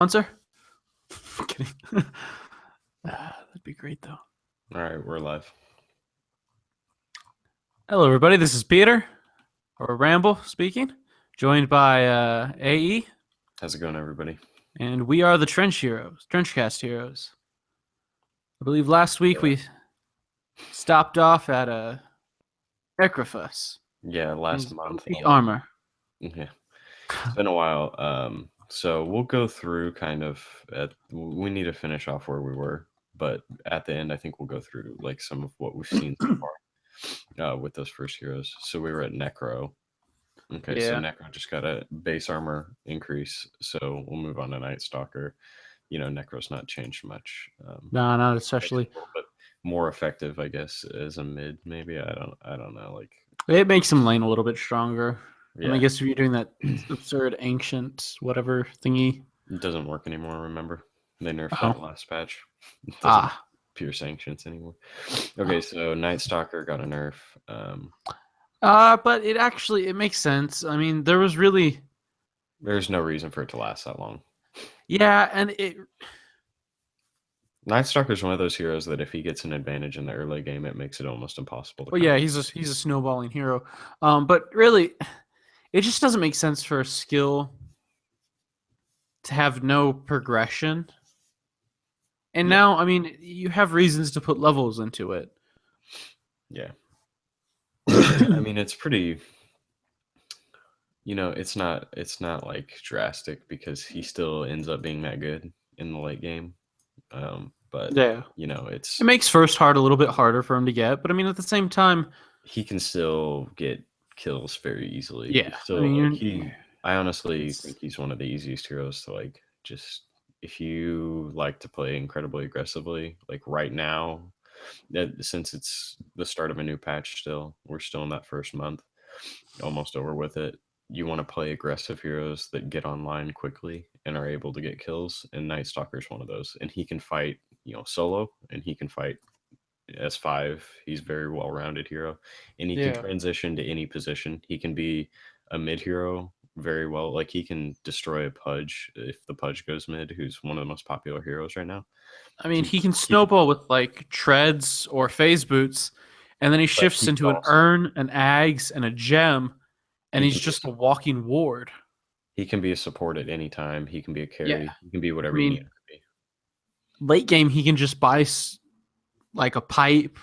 Sponsor? Kidding. That'd be great though. All right, we're live. Hello, everybody. This is Peter, or Ramble, speaking, joined by AE, How's it going, everybody? and we are the Trenchcast Heroes. I believe last week we stopped off at Necrophus. Yeah, last His month. OP armor. Yeah, it's been a while. So we'll go through we need to finish off where we were, but at the end, I think we'll go through like some of what we've seen so far with those first heroes. So we were at Necro. Okay, so Yeah. Necro just got a base armor increase, so we'll move on to Night Stalker. Necro's not changed much. No, not especially. But more effective, I guess, as a mid. Maybe I don't know. Like It makes him lane a little bit stronger. yeah, And I guess if you're doing that absurd ancient whatever thingy. it doesn't work anymore. Remember, they nerfed Oh. that last patch. It doesn't Ah. pierce ancients anymore. Okay, so Night Stalker got a nerf. But it makes sense. I mean, there's no reason for it to last that long. Yeah, and Night Stalker is one of those heroes that if he gets an advantage in the early game, it makes it almost impossible to. Well, yeah, he's a snowballing hero. But really, it just doesn't make sense for a skill to have no progression. And now, I mean, you have reasons to put levels into it. Yeah. I mean, it's pretty. It's not like drastic because he still ends up being that good in the late game. But yeah, it makes first hard a little bit harder for him to get. But I mean, at the same time, he can still get kills very easily. Yeah, I honestly think he's one of the easiest heroes to like. Just if you like to play incredibly aggressively, like right now, since it's the start of a new patch, we're still in that first month, almost over with it. You want to play aggressive heroes that get online quickly and are able to get kills, and Night Stalker is one of those. And he can fight, solo, and he can fight S5. He's very well-rounded hero, and he can transition to any position. He can be a mid hero very well. Like he can destroy a Pudge if the Pudge goes mid, who's one of the most popular heroes right now. I mean, he can snowball with like treads or phase boots, and then he shifts into an urn, an Ags, and a gem, and he's just a walking ward. He can be a support at any time. He can be a carry. He can be whatever you need him to be. Late game, he can just buy like a pipe,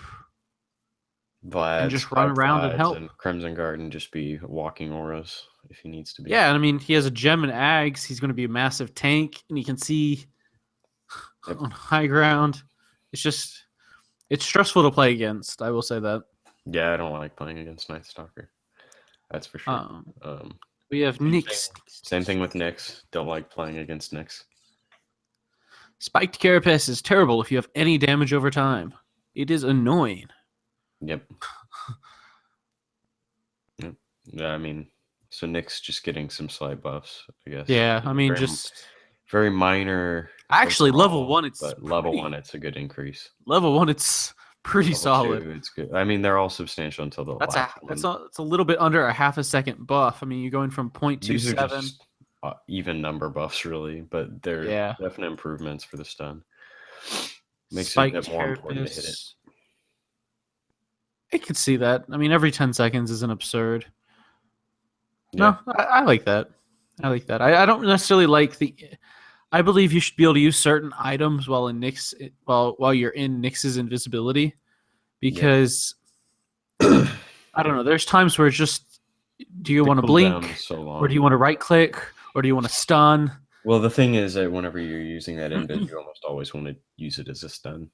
Vlad, and just run around and help. And Crimson Guard and just be walking auras if he needs to be. Yeah, and I mean, he has a gem and Ags. He's going to be a massive tank, and he can see on high ground. It's stressful to play against. I will say that. Yeah, I don't like playing against Night Stalker. That's for sure. We have Nyx. Same thing with Nyx. Don't like playing against Nyx. Spiked Carapace is terrible if you have any damage over time. It is annoying. Yep. Yeah, I mean, so Nyx just getting some slight buffs, I guess. Yeah, I mean, very minor. Actually, level 1, it's a good increase. Level 1, it's pretty solid. 2, it's good. I mean, they're all substantial until the last one. It's a little bit under a half a second buff. I mean, you're going from 0.27. Even number buffs, really, but they're definite improvements for the stun. Makes it a bit more important to hit it. I could see that. I mean, every 10 seconds is an absurd. Yeah. No, I like that. I don't necessarily like I believe you should be able to use certain items while you're in Nyx's invisibility, because I don't know. There's times where it's just, do you want to blink, or do you want to right click, or do you want to stun? Well, the thing is that whenever you're using that invis, you almost always want to use it as a stun.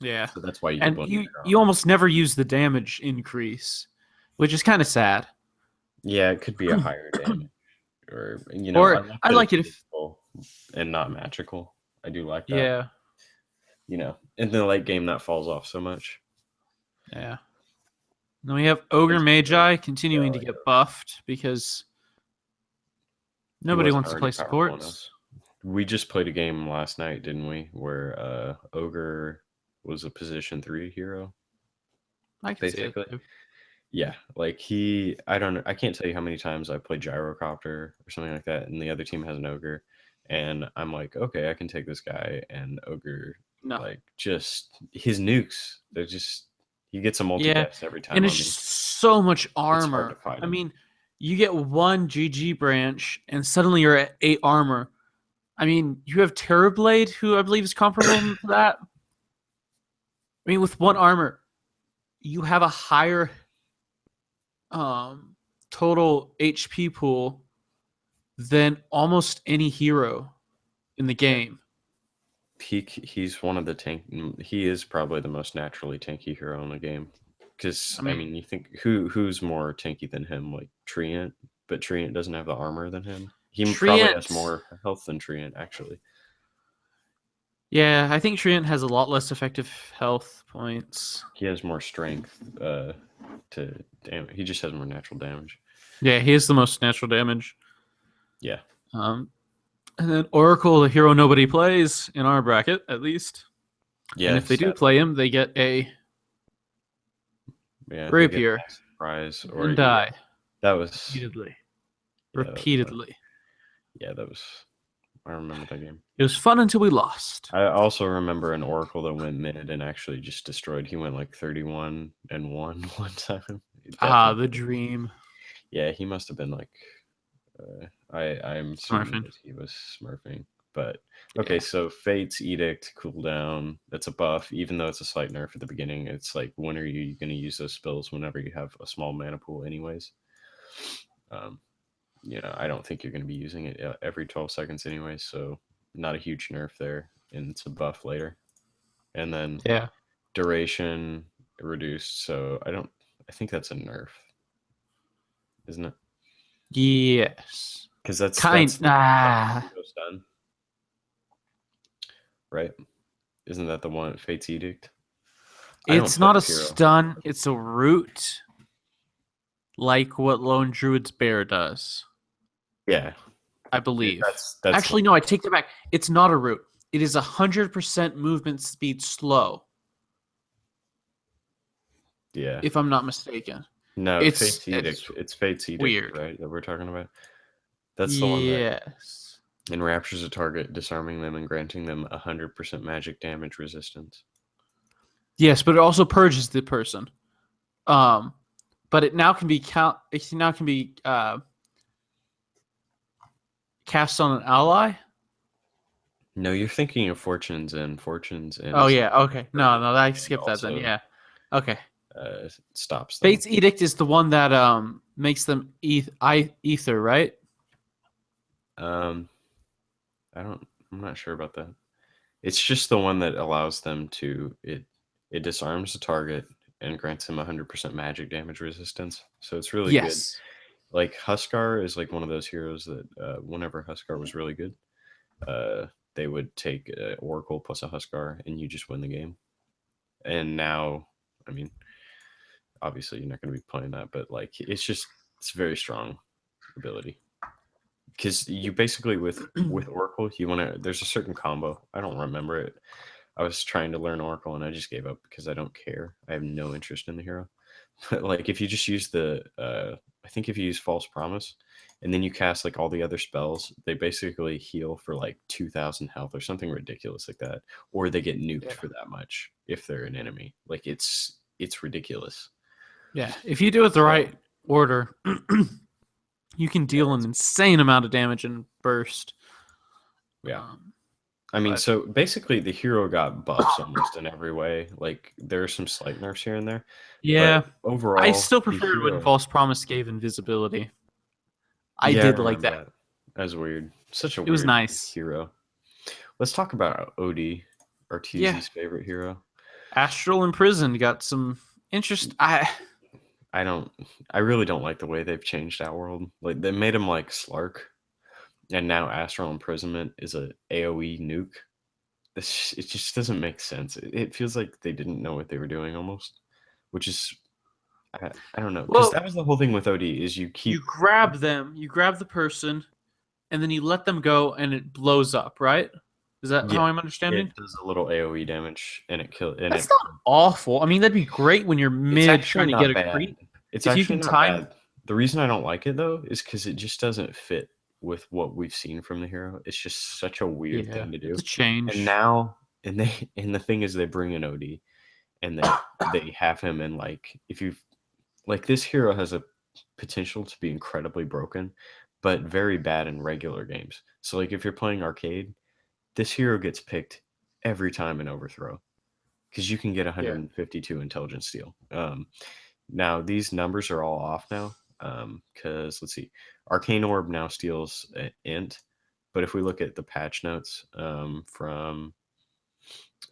Yeah, so that's why you almost never use the damage increase, which is kind of sad. Yeah, it could be a higher damage, or I like it if and not magical. I do like that. Yeah. In the late game that falls off so much. Yeah. Then we have Ogre Magi continuing to get buffed because nobody wants to play supports. We just played a game last night, didn't we? Where Ogre was a position 3 hero. I can see it. Yeah, like I can't tell you how many times I played Gyrocopter or something like that, and the other team has an Ogre, and I'm like, okay, I can take this guy, and Ogre, No. like, just his nukes, they're just, he gets a multi Yeah, deaths every time and on it's me. just so much It's hard to armor. fight I him. mean, you get one GG branch, and suddenly you're at 8 armor. I mean, you have Terrorblade, who I believe is comparable to that. I mean, with 1 armor, you have a higher total HP pool than almost any hero in the game. He's one of the tank. He is probably the most naturally tanky hero in the game. Because I mean, you think who's more tanky than him? Like Treant, but Treant doesn't have the armor than him. He probably has more health than Treant, actually. Yeah, I think Treant has a lot less effective health points. He has more strength to damage. He just has more natural damage. Yeah, he has the most natural damage. Yeah. And then Oracle, the hero nobody plays in our bracket, at least. Yeah. And if they do play him, they get a rapier prize or and die. That was repeatedly. Yeah, that was. I remember that game. It was fun until we lost. I also remember an Oracle that went mid and actually just destroyed. He went like 31-1 one time. The dream. Yeah, he must have been like. I'm smurfing. That he was smurfing. But okay, so Fate's Edict cooldown. That's a buff, even though it's a slight nerf at the beginning. It's like, when are you going to use those spells? Whenever you have a small mana pool, anyways. I don't think you're going to be using it every 12 seconds anyway, so not a huge nerf there, and it's a buff later. And then duration reduced, so I think that's a nerf, isn't it? Yes, because that's done, right? Isn't that the one, Fate's Edict? It's not a stun; it's a root, like what Lone Druid's Bear does. Yeah, I believe. That's actually no. I take that back. It's not a root. It is 100% movement speed slow. Yeah, if I'm not mistaken. No, it's Fate's Edict, weird, right? That we're talking about. That's the one that enraptures a target, disarming them and granting them 100% magic damage resistance. Yes, but it also purges the person. But it now can be cast on an ally. No, you're thinking of Fortunes and. Oh yeah, okay. No, I skipped that then. Yeah, okay. Stops them. Fate's Edict is the one that makes them ether, right? I'm not sure about that. It's just the one that allows them to it disarms the target and grants him 100% magic damage resistance. So it's really good. Like Huskar is like one of those heroes that whenever Huskar was really good, they would take Oracle plus a Huskar and you just win the game. And now, I mean, obviously you're not going to be playing that, but like it's very strong ability. Because you basically with Oracle, there's a certain combo. I don't remember it. I was trying to learn Oracle and I just gave up because I don't care. I have no interest in the hero. But like if you just use I think if you use False Promise and then you cast like all the other spells, they basically heal for like 2,000 health or something ridiculous like that. Or they get nuked for that much if they're an enemy. Like it's ridiculous. Yeah, if you do it the right order, you can deal an insane amount of damage in burst. Yeah. I mean, so basically the hero got buffs almost in every way. Like there are some slight nerfs here and there. Yeah. But overall, I still preferred when False Promise gave invisibility. I did like that. That was weird. It was nice. Hero. Let's talk about OD, Arteezy's favorite hero. Astral Imprisoned got some interest. I really don't like the way they've changed that world. Like they made him like Slark, and now Astral Imprisonment is a AoE nuke. It just doesn't make sense. It feels like they didn't know what they were doing almost, which is I don't know, because that was the whole thing with OD is you grab the person, and then you let them go, and it blows up, right? Is that how I'm understanding? It does a little AoE damage, and it kills. That's not awful. I mean, that'd be great when you're mid trying to get a creep. It's actually not bad. The reason I don't like it though is because it just doesn't fit with what we've seen from the hero. It's just such a weird Yeah, thing to do. it's a change. And now, and the thing is, they bring in OD, and they have him in like, if you like, this hero has a potential to be incredibly broken, but very bad in regular games. So like, if you're playing arcade, this hero gets picked every time in overthrow because you can get 152 intelligence steal. Now these numbers are all off now because let's see, Arcane Orb now steals int, but if we look at the patch notes from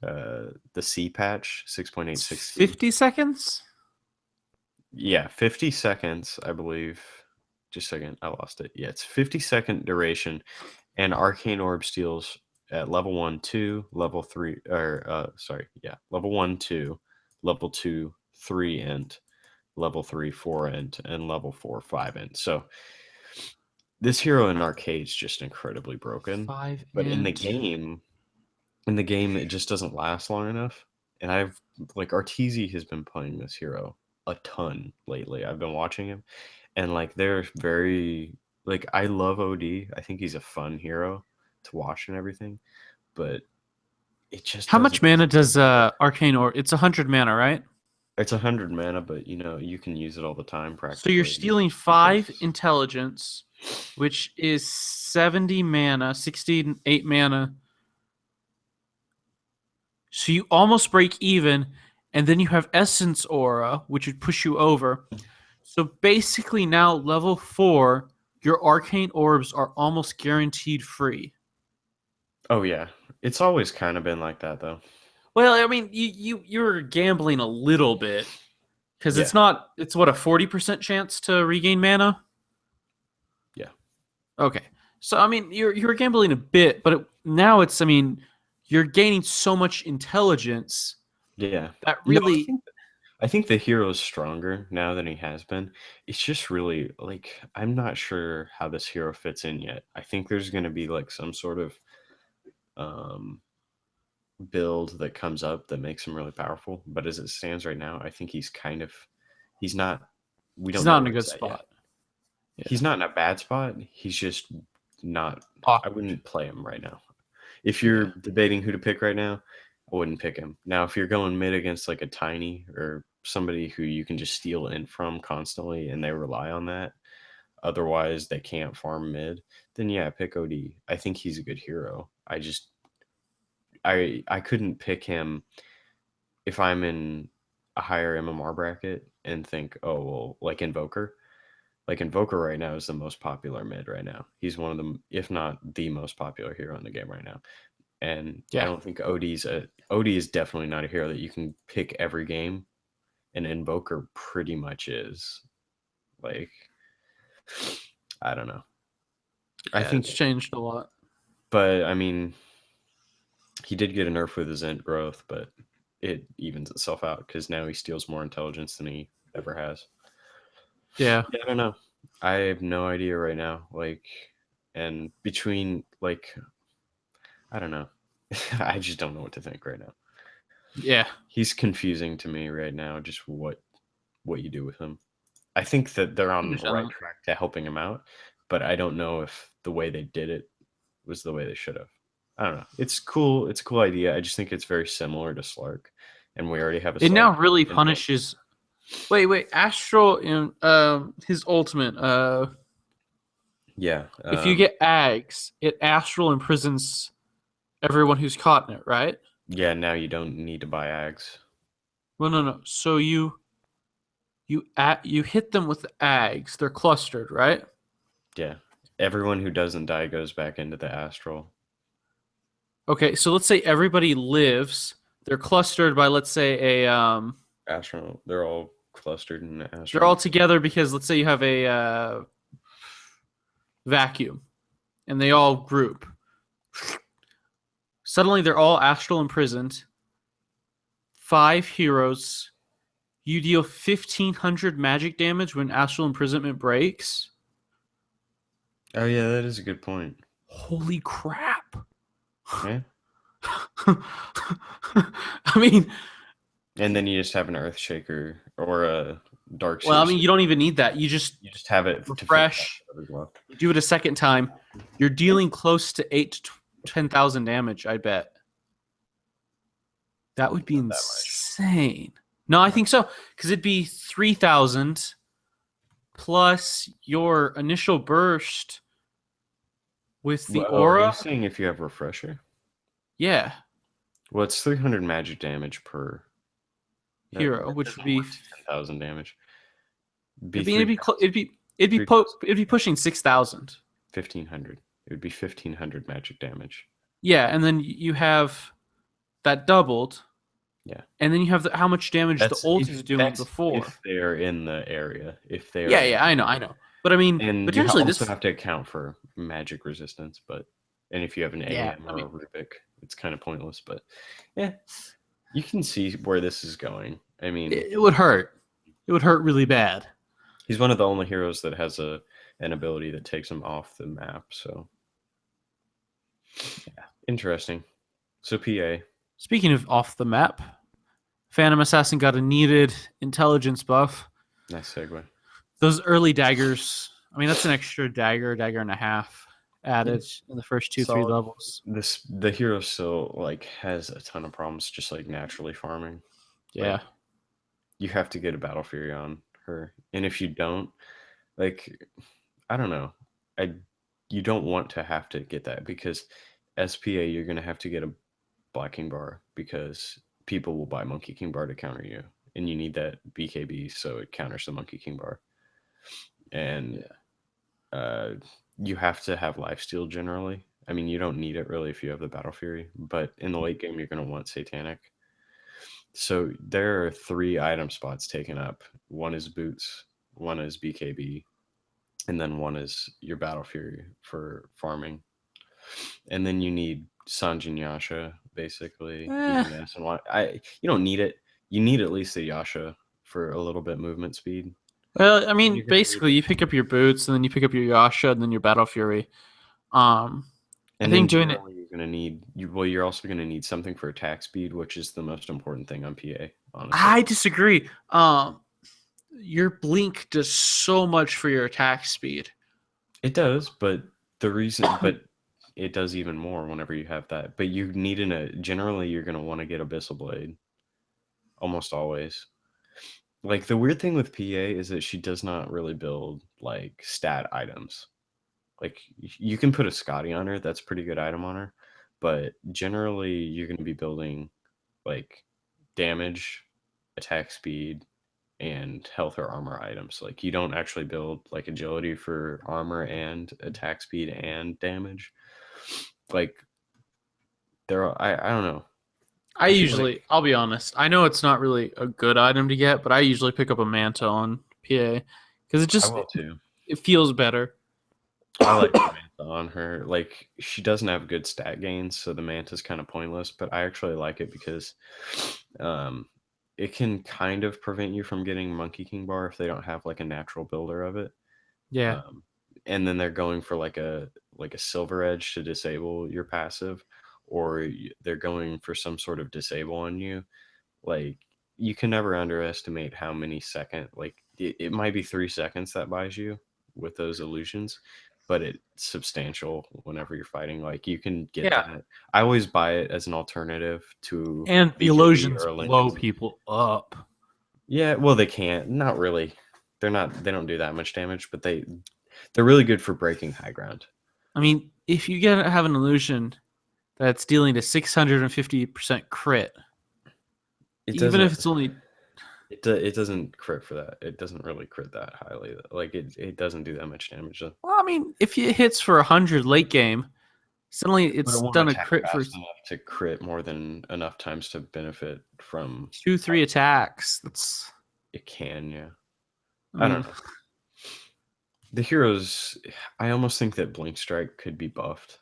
the C patch 6.86, 50 seconds. yeah, 50 seconds, I believe. Just a second, I lost it. Yeah, it's 50-second duration, and Arcane Orb steals at level 1, 2, level 3, or level 1, 2, level 2, 3 int, level 3, 4 int, and level 4, 5 int. So this hero in arcade is just incredibly broken. 5 but int. in the game, it just doesn't last long enough. And I've like Arteezy has been playing this hero a ton lately. I've been watching him, and like they're very like, I love OD. I think he's a fun hero to watch and everything, but it just How much doesn't. mana does Arcane Orb? It's 100 mana, right? It's 100 mana, but you can use it all the time So practically. you're stealing 5 because- intelligence, which is 70 mana, 68 mana. So you almost break even, and then you have Essence Aura, which would push you over. So basically now level 4, your Arcane Orbs are almost guaranteed free. Oh yeah, it's always kind of been like that though. Well, I mean, you're gambling a little bit because Yeah. it's what, a 40% chance to regain mana. Yeah. Okay, so I mean, you're gambling a bit, but now it's, I mean, you're gaining so much intelligence Yeah. that No, really. I think the hero's stronger now than he has been. It's just really like, I'm not sure how this hero fits in yet. I think there's going to be like some sort of um build that comes up that makes him really powerful, but as it stands right now, I think he's not, we don't He's know not in a where good he's at spot. yet. He's not in a bad spot. He's just not, I Awkward. wouldn't play him right now. If you're debating who to pick right now, I wouldn't pick him. Now, if you're going mid against like a Tiny or somebody who you can just steal in from constantly and they rely on that, otherwise they can't farm mid, then yeah, pick OD. I think he's a good hero. I couldn't pick him if I'm in a higher MMR bracket and think, oh well, like Invoker. Like Invoker right now is the most popular mid right now. He's one of them, if not the most popular hero in the game right now. And I don't think OD is definitely not a hero that you can pick every game. And Invoker pretty much is. Like, I don't know. I think it's changed a lot. But I mean, he did get a nerf with his int growth, but it evens itself out because now he steals more intelligence than he ever has. Yeah. I don't know. I have no idea right now. Like, and between like, I don't know. I just don't know what to think right now. Yeah. He's confusing to me right now. Just what you do with him. I think that they're on the right track to helping him out, but I don't know if the way they did it was the way they should have. I don't know. It's cool. It's a cool idea. I just think it's very similar to Slark, and we already have a. It now really punishes. Wait, Astral in his ultimate. Yeah. If you get Ags, it Astral imprisons everyone who's caught in it, right? Yeah. Now you don't need to buy Ags. Well, no. So you hit them with the Ags. They're clustered, right? Yeah. Everyone who doesn't die goes back into the Astral. Okay, so let's say everybody lives. They're clustered by, let's say, a Astral. They're all clustered in the Astral. They're all together because let's say you have a vacuum, and they all group. Suddenly, they're all Astral imprisoned. 5 heroes. You deal 1,500 magic damage when Astral imprisonment breaks. Oh yeah, that is a good point. Holy crap! Yeah. I mean, and then you just have an Earthshaker or a Dark Well, I Seer. mean, you don't even need that. You just You just have it refresh. to finish off. You do it a second time. You're dealing close to 8 to 10,000 damage. I bet that would be Not that much. insane. No, I think so because it'd be 3,000 plus your initial burst with the Well, are aura. you saying if you have refresher? Yeah, Well, it's 300 magic damage per hero, which would be 10,000 damage. it'd be pushing 6,000. 1,500. It would be 1,500 magic damage. Yeah, and then you have that doubled. Yeah, and then you have how much damage the ult is doing before. If they're in the area, if they are. Yeah, I know. But I mean, and potentially you also this have to account for magic resistance. And if you have an AM or a Rubik, it's kind of pointless. But yeah, you can see where this is going. I mean, it would hurt. It would hurt really bad. He's one of the only heroes that has an ability that takes him off the map. So yeah, interesting. So PA. Speaking of off the map, Phantom Assassin got a needed intelligence buff. Nice segue. Those early daggers. I mean, that's an extra dagger and a half added in the first 2-3 levels. The hero still has a ton of problems just naturally farming. Yeah. You have to get a Battle Fury on her. And if you don't, I don't know. You don't want to have to get that because SPA you're gonna have to get a Black King Bar because people will buy Monkey King Bar to counter you. And you need that BKB so it counters the Monkey King Bar. And you have to have lifesteal generally. I mean, you don't need it really if you have the Battle Fury, but in the late game, you're going to want Satanic. So there are 3 item spots taken up. One is boots, one is BKB, and then one is your Battle Fury for farming. And then you need Sanjin Yasha, basically. You don't need it. You need at least a Yasha for a little bit movement speed. Well, I mean, basically, you pick up your boots, and then you pick up your Yasha, and then your Battle Fury. I think doing it. You're gonna need you're also gonna need something for attack speed, which is the most important thing on PA. Honestly, I disagree. Your blink does so much for your attack speed. It does, but it does even more whenever you have that. But you need generally you're gonna want to get Abyssal Blade. Almost always. The weird thing with PA is that she does not really build stat items. You can put a Scotty on her, that's a pretty good item on her, but generally you're going to be building damage, attack speed, and health or armor items. You don't actually build agility for armor and attack speed and damage. I don't know. I'll be honest, I know it's not really a good item to get, but I usually pick up a Manta on PA because it feels better. I like the Manta on her. She doesn't have good stat gains, so the Manta's kind of pointless, but I actually like it because it can kind of prevent you from getting Monkey King Bar if they don't have a natural builder of it. Yeah. And then they're going for a Silver Edge to disable your passive, or they're going for some sort of disable on you. You can never underestimate how many it might be 3 seconds that buys you with those illusions, but it's substantial whenever you're fighting. You can get that. I always buy it as an alternative to and the illusions blow people up. Yeah, well, they can't. Not really. They don't do that much damage, but they're really good for breaking high ground. I mean, if you have an illusion that's dealing to 650% crit, even if it's only... It doesn't crit for that. It doesn't really crit that highly. It doesn't do that much damage. Though. Well, I mean, if it hits for 100 late game, suddenly it's done a crit for enough to crit more than enough times to benefit from 2-3 attacks. It can, yeah. I don't know. The heroes, I almost think that Blink Strike could be buffed.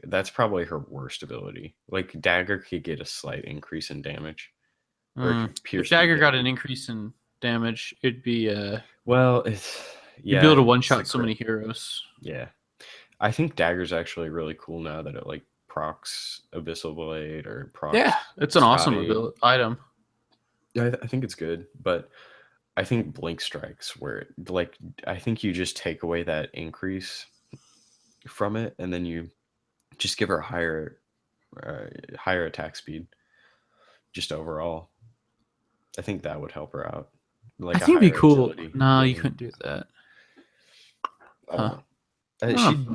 That's probably her worst ability. Dagger could get a slight increase in damage. If Dagger got an increase in damage, it'd be well, you'd be able to one-shot so many heroes. Yeah. I think Dagger's actually really cool now that it procs Abyssal Blade or procs. Yeah, it's an awesome item. Yeah, I think it's good, but I think blink strikes where like I think you just take away that increase from it, and then you just give her higher attack speed just overall. I think that would help her out, I like a think it'd be higher cool. agility No, you rating. couldn't do that. I don't Huh. know.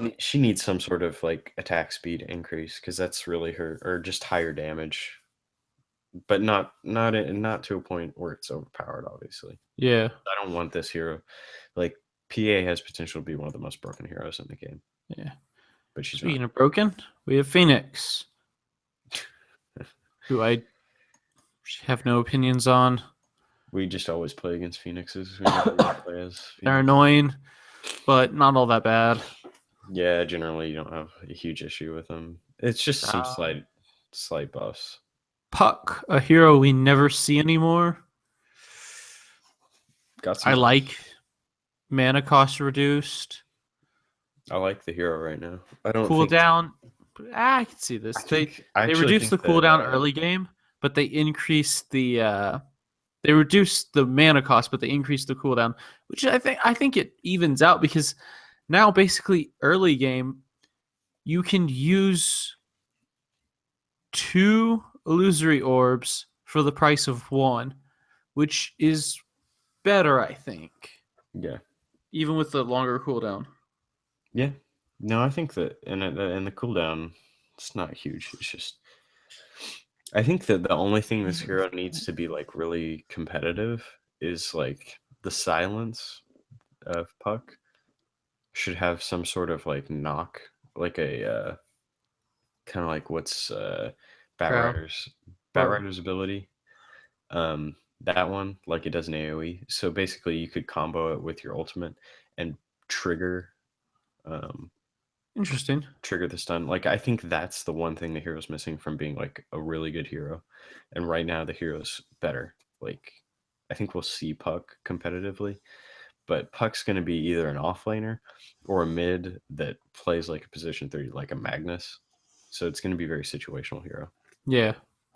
Oh, She needs some sort of like attack speed increase because that's really her, or just higher damage, but not to a point where it's overpowered. Obviously, yeah. I don't want this hero. Like PA has potential to be one of the most broken heroes in the game, Yeah. but she's not. Speaking of broken, we have Phoenix, who I have no opinions on. We just always play against Phoenixes. Whenever we play as They're Phoenix. annoying, but not all that bad. Yeah, generally you don't have a huge issue with them. It's just some Uh, slight buffs. Puck, a hero we never see anymore. Got some I buffs. like mana cost reduced. I like the hero right now. I don't think Cooldown. I can see this. I They actually reduced the think that cooldown early game, but they increased they reduced the mana cost, but they increased the cooldown, which I think it evens out because now basically early game you can use 2 illusory orbs for the price of 1, which is better, I think, yeah. even with the longer cooldown. Yeah. No, I think that and the cooldown it's not huge. It's just I think that the only thing this hero needs to be like really competitive is like the silence of Puck should have some sort of like knock, like a kind of like what's Crowd. Oh, Batrider's ability. That one, like it does an AoE. So basically you could combo it with your ultimate and trigger um interesting. trigger the stun. Like I think that's the one thing the hero's missing from being like a really good hero. And right now the hero's better. Like I think we'll see Puck competitively, but Puck's going to be either an offlaner or a mid that plays like a position 3 like a Magnus. So it's going to be very situational hero. Yeah.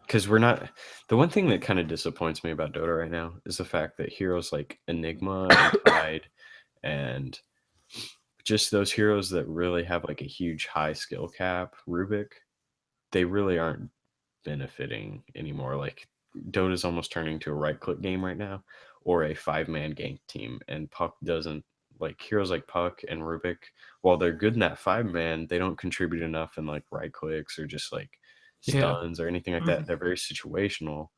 Because we're not the one thing that kind of disappoints me about Dota right now is the fact that heroes like Enigma and Tide and just those heroes that really have like a huge high skill cap, Rubik, they really aren't benefiting anymore. Like Dota's almost turning to a right click game right now or a 5-man gank team, and Puck doesn't like heroes like Puck and Rubik, while they're good in that 5-man, they don't contribute enough in like right clicks or just like Yeah. stuns or anything like that. They're very situational.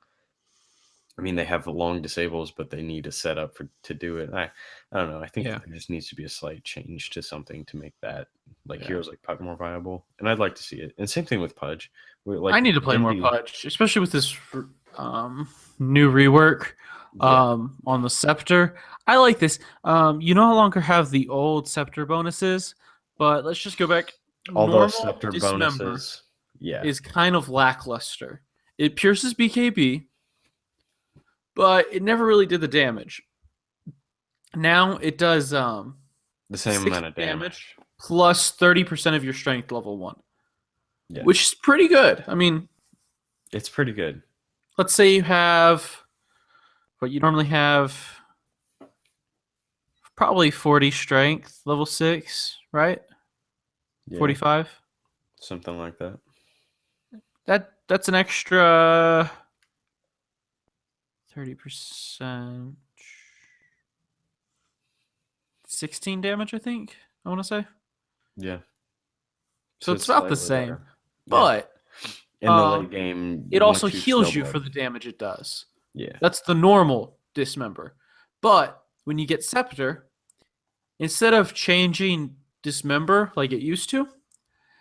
I mean, they have long disables, but they need a setup to do it. I don't know. I think Yeah. there just needs to be a slight change to something to make that like Yeah. heroes like Puck more viable, and I'd like to see it. And same thing with Pudge. Like I need to play more Genji, Pudge, especially with this new rework yeah, on the Scepter. I like this. You no longer have the old Scepter bonuses, but let's just go back. all the Normal scepter Dismember bonuses. Yeah, is kind of lackluster. It pierces BKB, but it never really did the damage. Now it does the same 6 amount of damage. plus 30% of your strength level 1, Yeah, which is pretty good. I mean, it's pretty good. let's say you have what you normally have, probably 40 strength, level 6, right? Yeah, 45. something like that. That's an extra 30%. 16 damage, I think. I want to say. Yeah, So it's about the slightly same. better. Yeah. But In the late game, it also once you've heals you snowballed- for the damage it does. Yeah, That's the normal Dismember. But when you get Scepter, instead of changing Dismember like it used to,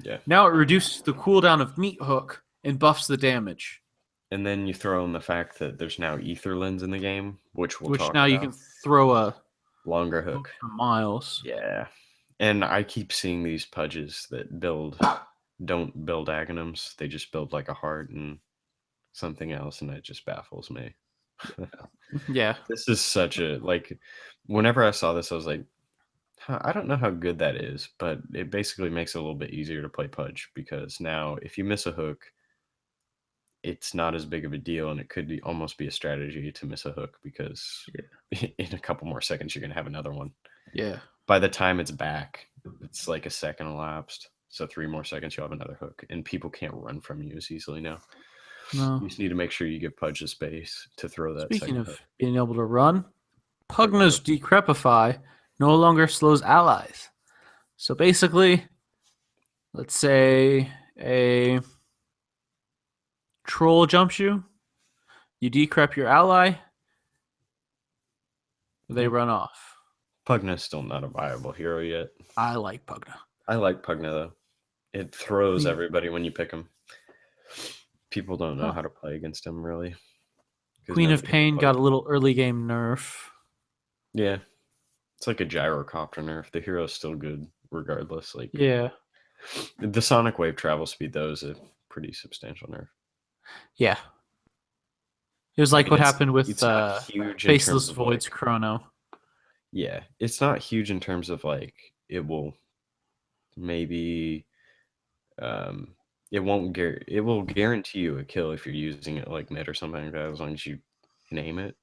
yeah. now it reduces the cooldown of Meat Hook and buffs the damage. And then you throw in the fact that there's now Ether Lens in the game, which we'll which talk now about. you can throw a Longer hook hook. for miles. Yeah. And I keep seeing these Pudges that don't build Aghanims. They just build like a heart and something else, and it just baffles me. Yeah. This is such a like whenever I saw this, I was like, huh, I don't know how good that is, but it basically makes it a little bit easier to play Pudge because now if you miss a hook, it's not as big of a deal, and it could almost be a strategy to miss a hook because in a couple more seconds you're gonna have another one. Yeah. By the time it's back, it's like a second elapsed. So 3 more seconds, you'll have another hook, and people can't run from you as easily now. No. You just need to make sure you give Pudge the space to throw that Speaking second of hook. being able to run, Pugna's Decrepify no longer slows allies. So basically, let's say a troll jumps you, you decrep your ally, they run off. Pugna's still not a viable hero yet. I like Pugna. I like Pugna though. It throws Queen- everybody when you pick him. People don't know Huh. how to play against him really. 'Cause Queen of nobody Pain plays. got a little early game nerf. Yeah. It's like a gyrocopter nerf. The hero's still good regardless. Like Yeah. the sonic wave travel speed though is a pretty substantial nerf. Yeah. It was like what It's- happened with it's not huge in terms Faceless of, Voids like- Chrono. Yeah, it's not huge in terms of like it will maybe it won't it will guarantee you a kill if you're using it like mid or something like that as long as you can aim it.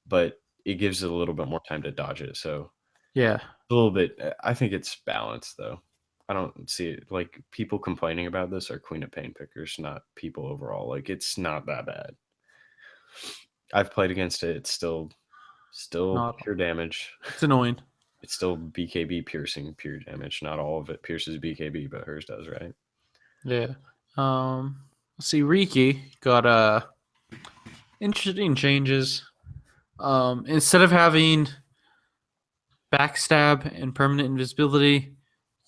But it gives it a little bit more time to dodge it. So Yeah. a little bit I think it's balanced though. I don't see it like people complaining about this are Queen of Pain pickers, not people overall. Like it's not that bad. I've played against it. It's still Not- pure damage. It's annoying. It's still BKB piercing pure damage. Not all of it pierces BKB, but hers does, right? Yeah. Let's see. Riki got interesting changes. Instead of having backstab and permanent invisibility,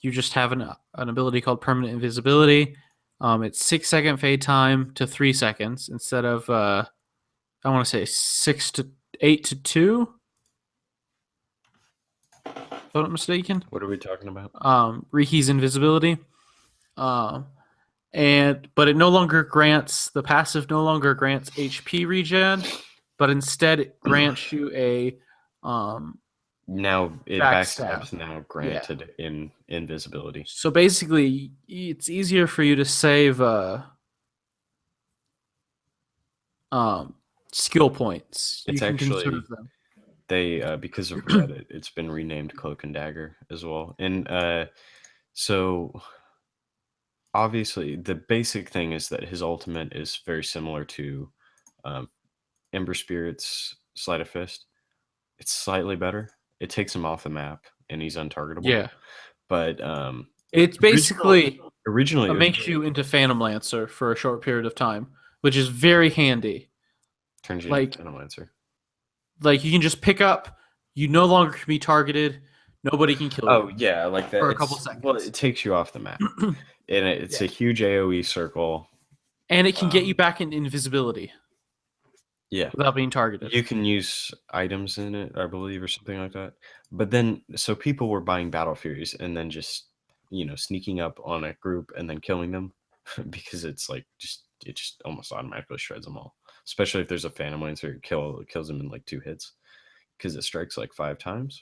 you just have an ability called permanent invisibility. It's 6-second fade time to 3 seconds instead of I want to say 6 to 8 to 2. If I'm not mistaken. What are we talking about? Riki's invisibility. But it no longer grants the passive no longer grants HP regen, but instead it grants you a Now it backstab. backstabs now granted in invisibility. So basically it's easier for you to save skill points. It's You can actually- conserve them. They because of Reddit, it's been renamed Cloak and Dagger as well. And so obviously the basic thing is that his ultimate is very similar to Ember Spirit's Sleight of Fist. It's slightly better. It takes him off the map and he's untargetable. Yeah. But It's basically originally it it makes you into Phantom Lancer for a short period of time, which is very handy. turns you like- into Phantom Lancer. Like you can just pick up, you no longer can be targeted, nobody can kill Oh you. yeah, like that. For a It's- couple seconds. Well, it takes you off the map, and it's Yeah. a huge AOE circle. And it can get you back in invisibility Yeah, without being targeted. you can use items in it, I believe, or something like that. But then, so people were buying Battle Furies and then just sneaking up on a group and then killing them because it's like it just almost automatically shreds them all. Especially if there's a Phantom Lancer, it kills them in like 2 hits because it strikes like 5 times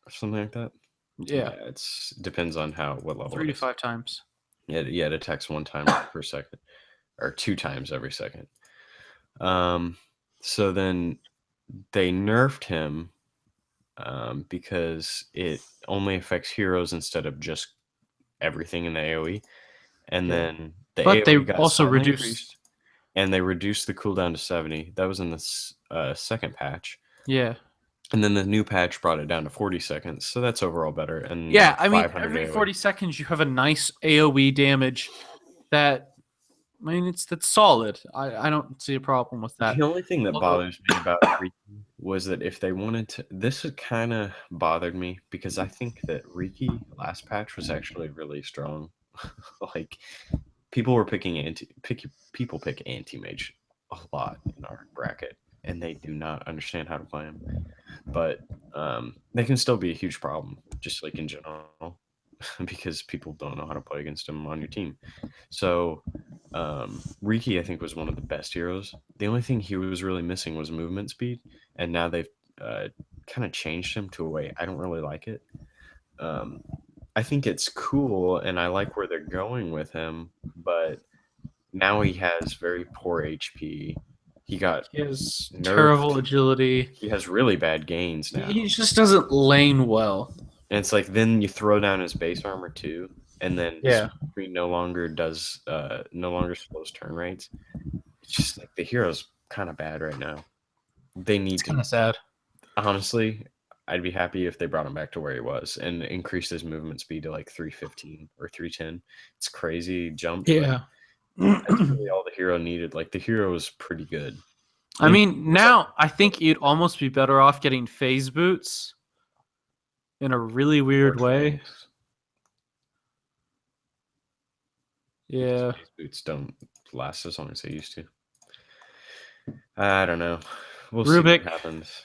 or something like that. Yeah. It's depends on what level. 3 it to is. 5 times. Yeah, it attacks 1 time per second, or 2 times every second. So then they nerfed him because it only affects heroes instead of just everything in the AOE. And Yeah. then the But they AOE got also slightly reduced- increased, and they reduced the cooldown to 70. That was in the second patch. Yeah. And then the new patch brought it down to 40 seconds. So that's overall better. And Yeah, I mean 500 every AOE. 40 seconds you have a nice AoE damage that's solid. I don't see a problem with that. The only thing that Although- bothers me about Riki was that if they wanted to, this kind of bothered me because I think that Riki last patch was actually really strong. Like people were people pick anti-mage a lot in our bracket, and they do not understand how to play him. But they can still be a huge problem, just like in general, because people don't know how to play against him on your team. So Riki, I think, was one of the best heroes. The only thing he was really missing was movement speed, and now they've kind of changed him to a way I don't really like it. I think it's cool, and I like where they're going with him, but Now he has very poor HP. He got He has nerfed. terrible agility. He has really bad gains now. He just doesn't lane well. And it's like then you throw down his base armor too, and then Yeah. Screen no longer slows turn rates. It's just like the hero's kind of bad right now. They need It's to kind of sad. honestly. I'd be happy if they brought him back to where he was and increased his movement speed to like 315 or 310. It's crazy jump. Yeah. That's really all the hero needed. Like the hero was pretty good. I mean, now I think you'd almost be better off getting phase boots in a really weird way. Yeah. Phase boots don't last as long as they used to. I don't know. We'll Rubik. see what happens.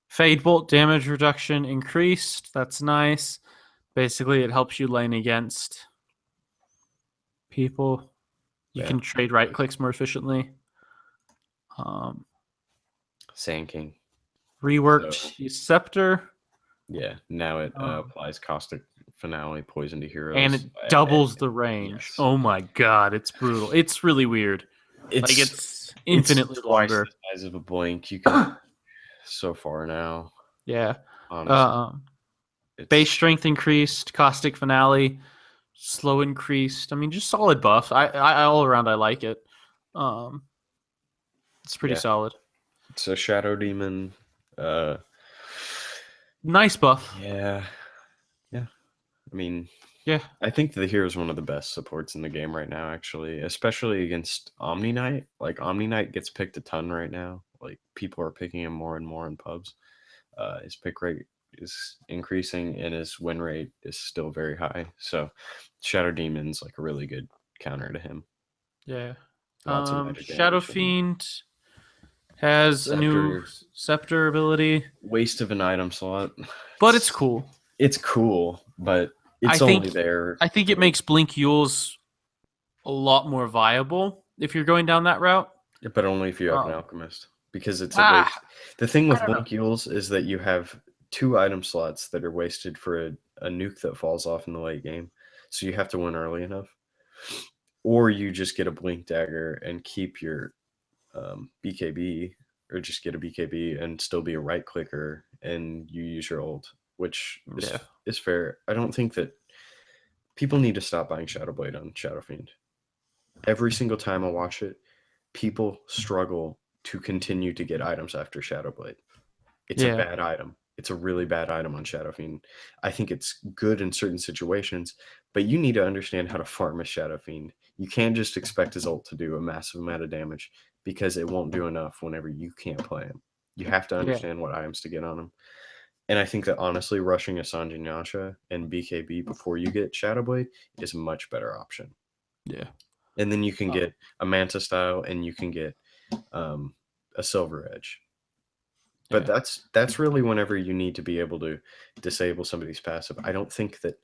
Fade bolt damage reduction increased. That's nice. Basically, it helps you lane against people. You can trade right clicks more efficiently. Sand King. Reworked Scepter. Yeah, now it applies Caustic Finale Poison to heroes. And it doubles the range. Yes. Oh my god, it's brutal. It's really weird. It's infinitely longer. The size of a blink. You can so far now. Yeah. Base strength increased, Caustic Finale, slow increased. I mean, just solid buff. I all around I like it. It's pretty solid. So Shadow Demon, nice buff. Yeah. I mean, yeah. I think the hero is one of the best supports in the game right now, actually, especially against Omni Knight. Like Omni Knight gets picked a ton right now. Like people are picking him more and more in pubs. His pick rate is increasing and his win rate is still very high. So Shadow Demon's like a really good counter to him. Yeah. Shadow Fiend has a new Scepter ability. Waste of an item slot. But it's cool. It's cool, but it's only there. I think it makes Blink Yules a lot more viable if you're going down that route. But only if you have an Alchemist. Because it's a waste. The thing with Blink Yules is that you have 2 item slots that are wasted for a nuke that falls off in the late game. So you have to win early enough. Or you just get a Blink Dagger and keep your BKB, or just get a BKB and still be a right clicker and you use your ult, which is fair. I don't think that people need to stop buying Shadow Blade on Shadow Fiend. Every single time I watch it, people struggle to continue to get items after Shadow Blade. It's a bad item. It's a really bad item on Shadow Fiend. I think it's good in certain situations, but you need to understand how to farm a Shadow Fiend. You can't just expect his ult to do a massive amount of damage because it won't do enough whenever you can't play him. You have to understand what items to get on him. And I think that honestly, rushing a Sanjin Yasha and BKB before you get Shadow Blade is a much better option. Yeah. And then you can get a Manta style and you can get a Silver Edge. But that's really whenever you need to be able to disable somebody's passive. I don't think that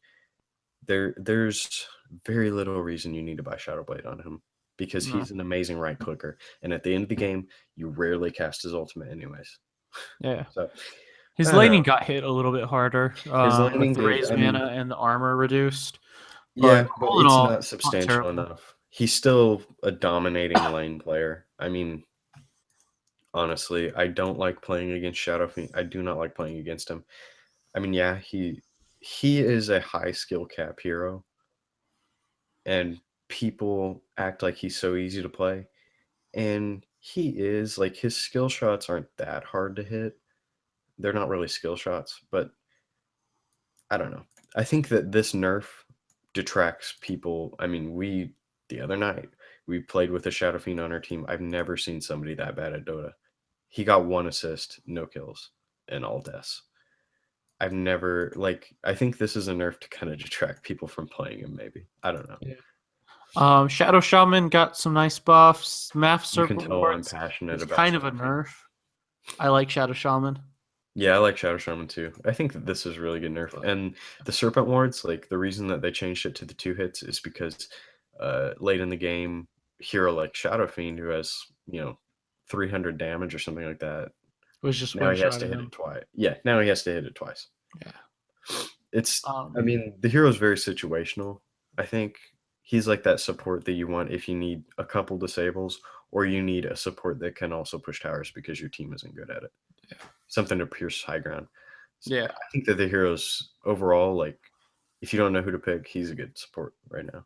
there's very little reason you need to buy Shadow Blade on him because he's an amazing right clicker. And at the end of the game, you rarely cast his ultimate anyways. Yeah. So his laning got hit a little bit harder. His laning with the raised mana and the armor reduced. But it's not substantial enough. He's still a dominating lane player. I mean, honestly, I don't like playing against Shadow Fiend. I do not like playing against him. I mean, he is a high skill cap hero. And people act like he's so easy to play. And he is. Like, his skill shots aren't that hard to hit. They're not really skill shots, but I don't know. I think that this nerf detracts people. I mean, the other night, we played with a Shadow Fiend on our team. I've never seen somebody that bad at Dota. He got 1 assist, no kills, and all deaths. I think this is a nerf to kind of detract people from playing him, maybe. I don't know. Yeah. Shadow Shaman got some nice buffs. Math Serpent you can tell I'm passionate about kind of a nerf. I like Shadow Shaman. Yeah, I like Shadow Shaman too. I think that this is really good nerf. And the Serpent Wards, like the reason that they changed it to the 2 hits is because late in the game, hero like Shadow Fiend, who has 300 damage or something like that, was just now he has to hit it twice. Yeah, now he has to hit it twice. Yeah, it's. I mean, the hero is very situational. I think he's like that support that you want if you need a couple disables or you need a support that can also push towers because your team isn't good at it. Yeah. Something to pierce high ground. Yeah. I think that the heroes overall, like, if you don't know who to pick, he's a good support right now.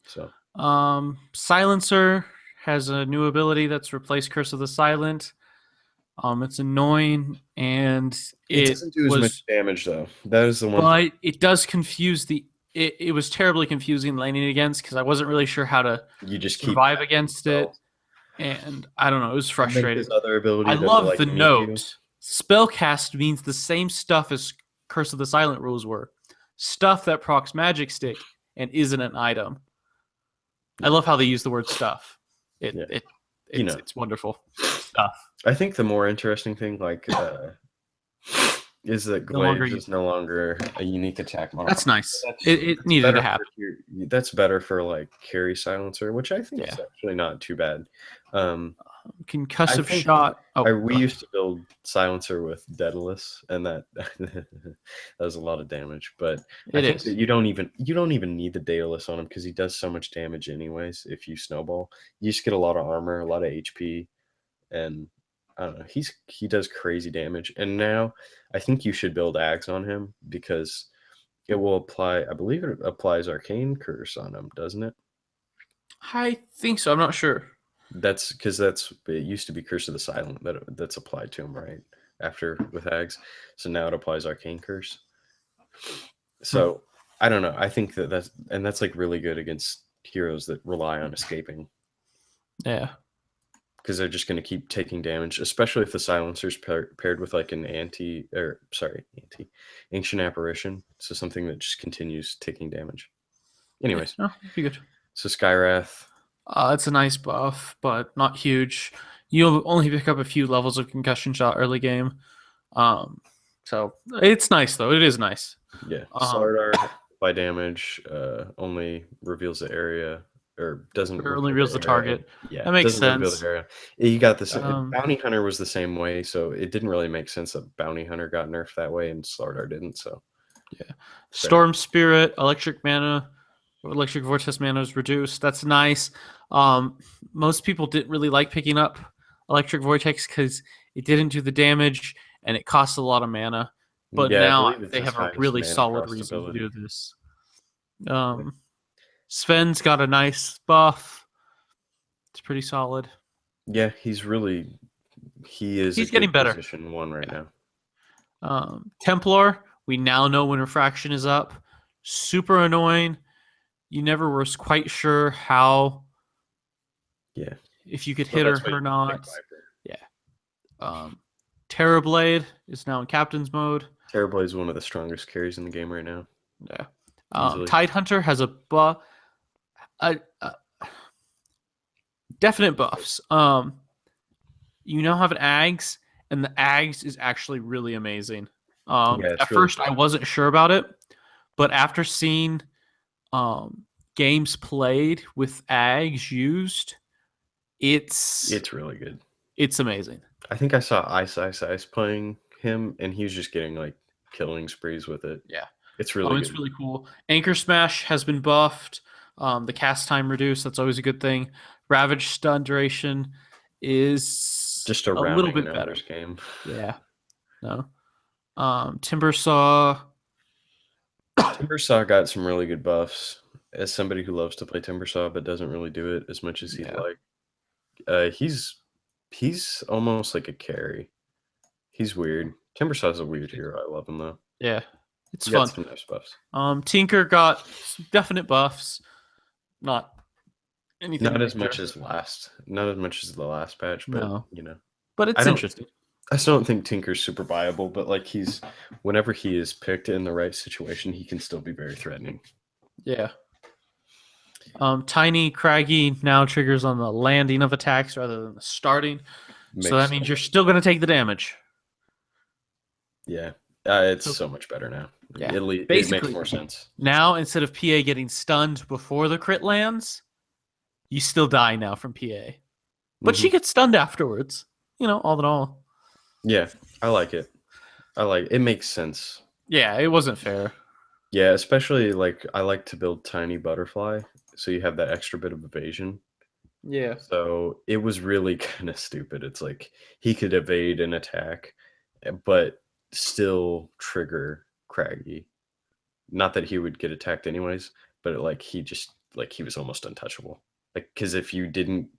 So Silencer has a new ability that's replaced Curse of the Silent. It's annoying and it doesn't do as much damage though. That is the one. But it does confuse it was terribly confusing laning against because I wasn't really sure how to you just survive against it. And I don't know, it was frustrating. His other ability I love the note. Spellcast means the same stuff as Curse of the Silent rules were. Stuff that procs Magic Stick and isn't an item. I love how they use the word stuff. It's wonderful stuff. I think the more interesting thing, like, is that Glaive is no longer a unique attack model. That's nice. It needed to happen. That's better for like carry silencer, which I think is actually not too bad. Concussive shot. We used to build silencer with Daedalus, and that was a lot of damage. But I think that you don't even need the Daedalus on him because he does so much damage anyways. If you snowball, you just get a lot of armor, a lot of HP, and I don't know. He does crazy damage. And now I think you should build Ags on him because it will apply. I believe it applies Arcane Curse on him, doesn't it? I think so. I'm not sure. That's because it used to be Curse of the Silent that's applied to him right after with Ags. So now it applies Arcane Curse. So I don't know. I think that's like really good against heroes that rely on escaping. Yeah. Because they're just going to keep taking damage, especially if the silencer's paired with like an ancient apparition. So something that just continues taking damage. Anyways, be good. So Skywrath. It's a nice buff, but not huge. You'll only pick up a few levels of concussion shot early game. So it's nice though. It is nice. Yeah. Slardar by damage only reveals the area. Or doesn't only reveals the target. Yeah, that makes sense. You got this. Bounty Hunter was the same way, so it didn't really make sense that Bounty Hunter got nerfed that way and Slardar didn't. So, yeah, Storm Spirit, Electric Vortex mana is reduced. That's nice. Most people didn't really like picking up Electric Vortex because it didn't do the damage and it costs a lot of mana. But now they have a really solid reason to do this. Sven's got a nice buff. It's pretty solid. Yeah, he's getting better. Position 1 right now. Templar, we now know when refraction is up. Super annoying. You never were quite sure how. Yeah. If you could hit her or not. Yeah. Terrorblade is now in captain's mode. Terrorblade is one of the strongest carries in the game right now. Yeah. Tidehunter has a buff. Definite buffs. You now have an Ags, and the Ags is actually really amazing. At first, I wasn't sure about it, but after seeing games played with Ags used, it's really good. It's amazing. I think I saw Ice playing him, and he was just getting like killing sprees with it. Yeah, it's really good. It's really cool. Anchor Smash has been buffed. The cast time reduced. That's always a good thing. Ravage stun duration is just a little bit better. Game. Yeah. No. Timbersaw. Timbersaw got some really good buffs. As somebody who loves to play Timbersaw but doesn't really do it as much as he'd like, he's almost like a carry. He's weird. Timbersaw's a weird hero. I love him though. Yeah, it's fun. Got some nice buffs. Tinker got some definite buffs. Not anything. Not as much as the last patch, but But it's interesting. I still don't think Tinker's super viable, but like whenever he is picked in the right situation, he can still be very threatening. Yeah. Tiny Craggy now triggers on the landing of attacks rather than the starting. So that means you're still going to take the damage. Yeah. It's so much better now. Yeah. It makes more sense. Now, instead of PA getting stunned before the crit lands, you still die now from PA. But she gets stunned afterwards. All in all. Yeah, I like it. It makes sense. Yeah, it wasn't fair. Yeah, especially like I like to build tiny butterfly, so you have that extra bit of evasion. Yeah. So it was really kind of stupid. It's like he could evade an attack, but still trigger Craggy. Not that he would get attacked anyways, but like he just like he was almost untouchable. Like because if you didn't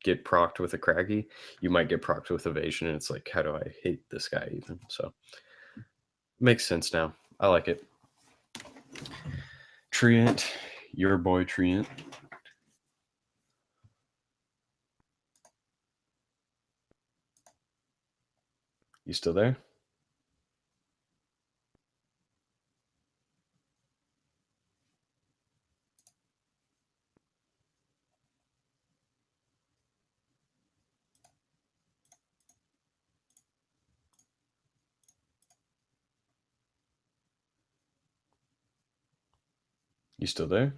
get procced with a Craggy, you might get procced with evasion, and it's like how do I hate this guy even? So makes sense now. I like it. Treant, your boy Treant. You still there? You still there?